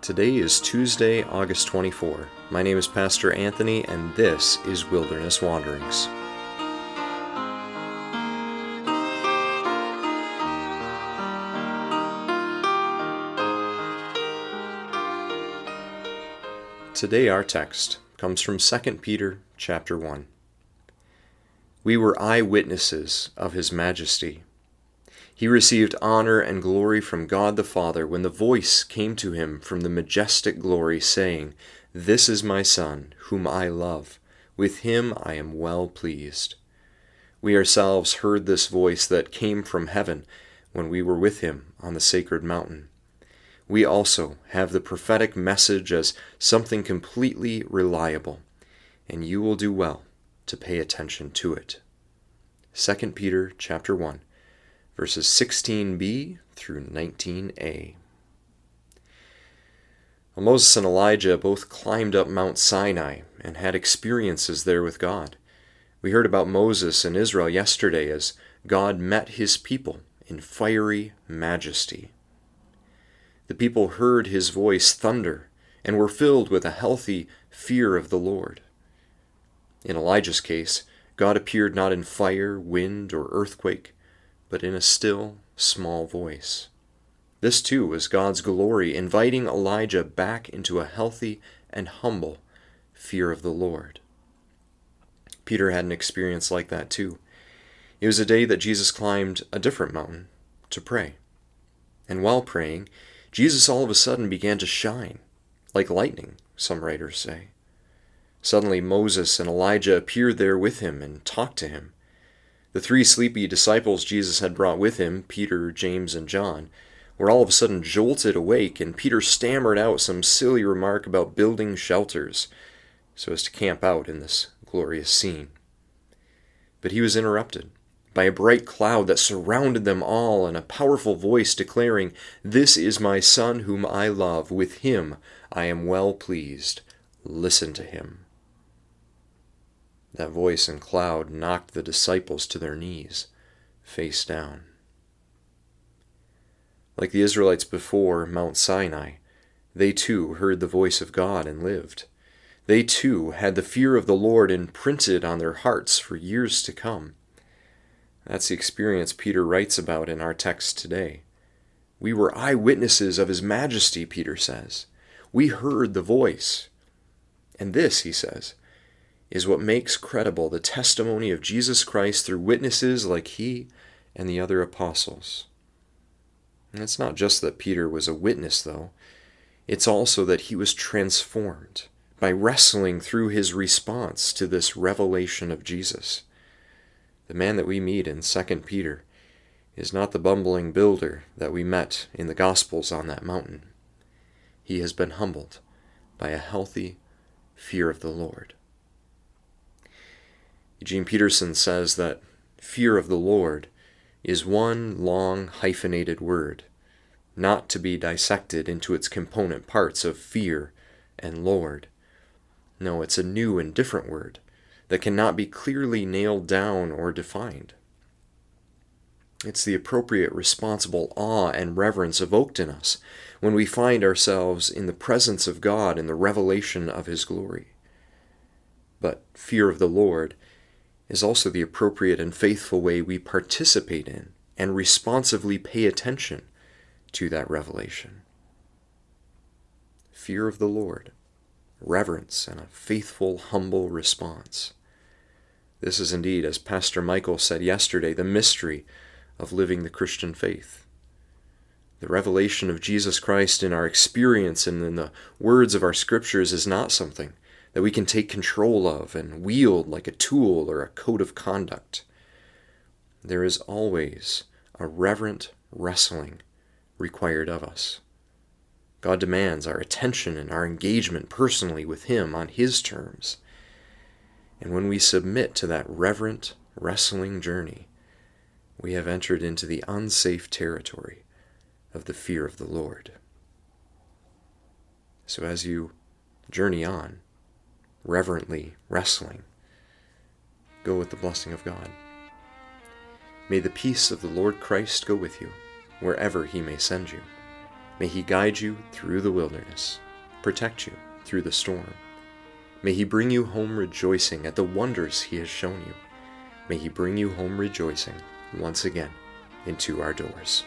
Today is Tuesday, August 24. My name is Pastor Anthony, and this is Wilderness Wanderings. Today our text comes from 2 Peter chapter 1. We were eyewitnesses of His majesty. He received honor and glory from God the Father when the voice came to him from the Majestic Glory, saying, "This is my Son, whom I love. With him I am well pleased." We ourselves heard this voice that came from heaven when we were with him on the sacred mountain. We also have the prophetic message as something completely reliable, and you will do well to pay attention to it. 2 Peter chapter 1. Verses 16b through 19a. Well, Moses and Elijah both climbed up Mount Sinai and had experiences there with God. We heard about Moses and Israel yesterday as God met his people in fiery majesty. The people heard his voice thunder and were filled with a healthy fear of the Lord. In Elijah's case, God appeared not in fire, wind, or earthquake, but in a still, small voice. This too was God's glory, inviting Elijah back into a healthy and humble fear of the Lord. Peter had an experience like that too. It was a day that Jesus climbed a different mountain to pray. And while praying, Jesus all of a sudden began to shine, like lightning, some writers say. Suddenly Moses and Elijah appeared there with him and talked to him. The three sleepy disciples Jesus had brought with him, Peter, James, and John, were all of a sudden jolted awake, and Peter stammered out some silly remark about building shelters so as to camp out in this glorious scene. But he was interrupted by a bright cloud that surrounded them all and a powerful voice declaring, "This is my Son whom I love. With him I am well pleased. Listen to him." That voice and cloud knocked the disciples to their knees, face down. Like the Israelites before Mount Sinai, they too heard the voice of God and lived. They too had the fear of the Lord imprinted on their hearts for years to come. That's the experience Peter writes about in our text today. We were eyewitnesses of His majesty, Peter says. We heard the voice. And this, he says, is what makes credible the testimony of Jesus Christ through witnesses like he and the other apostles. And it's not just that Peter was a witness, though. It's also that he was transformed by wrestling through his response to this revelation of Jesus. The man that we meet in 2 Peter is not the bumbling builder that we met in the Gospels on that mountain. He has been humbled by a healthy fear of the Lord. Eugene Peterson says that fear of the Lord is one long hyphenated word, not to be dissected into its component parts of fear and Lord. No, it's a new and different word that cannot be clearly nailed down or defined. It's the appropriate responsible awe and reverence evoked in us when we find ourselves in the presence of God in the revelation of His glory. But fear of the Lord is also the appropriate and faithful way we participate in and responsively pay attention to that revelation. Fear of the Lord, reverence, and a faithful, humble response. This is indeed, as Pastor Michael said yesterday, the mystery of living the Christian faith. The revelation of Jesus Christ in our experience and in the words of our scriptures is not something that we can take control of and wield like a tool or a code of conduct. There is always a reverent wrestling required of us. God demands our attention and our engagement personally with Him on His terms. And when we submit to that reverent wrestling journey, we have entered into the unsafe territory of the fear of the Lord. So as you journey on, reverently wrestling, go with the blessing of God. May the peace of the Lord Christ go with you wherever He may send you. May He guide you through the wilderness, protect you through the storm. May He bring you home rejoicing at the wonders He has shown you. May He bring you home rejoicing once again into our doors.